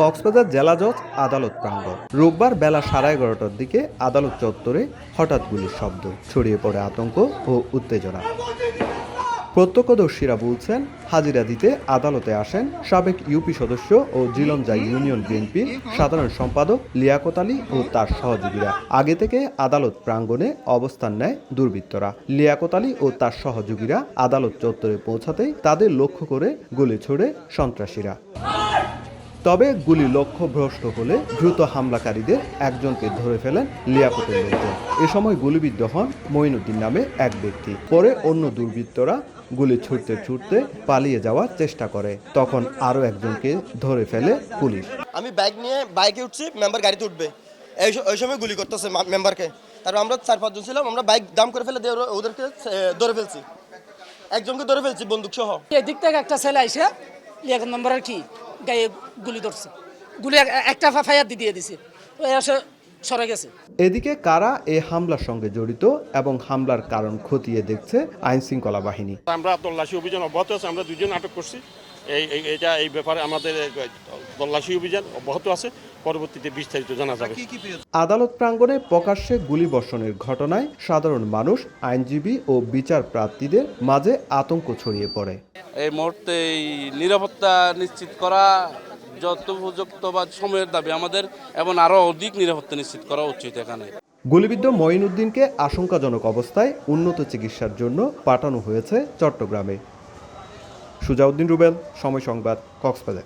কক্সবাজার জেলা জজ আদালত প্রাঙ্গণ। রোববার বেলা 11:30টার দিকে আদালত চত্বরে হঠাৎ গুলির শব্দ, ছড়িয়ে পড়ে আতঙ্ক ও উত্তেজনা। প্রত্যক্ষদর্শীরা বলছেন, হাজিরা দিতে আদালতে আসেন সাবেক ইউপি সদস্য ও জিলঞ্জা ইউনিয়ন বিএনপির সাধারণ সম্পাদক লিয়াকত আলী ও তার সহযোগীরা। আগে থেকে আদালত প্রাঙ্গণে অবস্থান নেয় দুর্বৃত্তরা। লিয়াকত আলী ও তার সহযোগীরা আদালত চত্বরে পৌঁছাতেই তাদের লক্ষ্য করে গুলি ছোড়ে সন্ত্রাসীরা। তবে গুলি লক্ষ্যভ্রষ্ট হলে দ্রুত হামলাকারীদের একজনকে ধরে ফেলেন লিয়াকতের লোকজন। এ সময় গুলিবিদ্ধ হন মঈনুদ্দিন নামে এক ব্যক্তি। পরে অন্য দুর্বৃত্তরা গুলি ছুটতে ছুটতে পালিয়ে যাওয়ার চেষ্টা করে। তখন আরও একজনকে ধরে ফেলে পুলিশ। আমি বাইক নিয়ে বাইকে উঠছি, মেম্বার গাড়িতে উঠবে, ওই সময় গুলি করতেছে মেম্বারকে। তারপর আমরা 4-5 জন ছিলাম, আমরা বাইক দাম করে ফেলে দিয়ে ওদেরকে ধরে ফেলছি, একজনকে ধরে ফেলছি বন্দুক সহ। এদিক থেকে একটা ছেলে আইসে লিয়াকত মেম্বারের কি গায়ে গুলি ধরছে, গুলি একটা ফায়ার দিয়ে দিছে, এসে সরে গেছে। এদিকে কারা এই হামলার সঙ্গে জড়িত এবং হামলার কারণ খতিয়ে দেখছে আইন শৃঙ্খলা বাহিনী। আমরা তল্লাশি অভিযান অব্যাহত আছে, আমরা 2 জন আটক করছি। এই ব্যাপারে আমাদের তল্লাশি অভিযান অব্যাহত আছে, পরবর্তীতে বিস্তারিত জানা যাবে। আদালত প্রাঙ্গণে প্রকাশ্যে গুলিবর্ষণের ঘটনায় সাধারণ মানুষ, আইনজীবী ও বিচার প্রার্থীদের মাঝে আতঙ্ক ছড়িয়ে পড়ে। এই মুহূর্তে নিরাপত্তা নিশ্চিত করা যথোপযুক্ত বা সময়ের দাবি আমাদের, এবং আরও অধিক নিরাপত্তা নিশ্চিত করা উচিত। এখানে গুলিবিদ্ধ মঈনুদ্দিনকে আশঙ্কাজনক অবস্থায় উন্নত চিকিৎসার জন্য পাঠানো হয়েছে চট্টগ্রামে। সুজাউদ্দিন রুবেল, সময় সংবাদ, কক্সবাজার।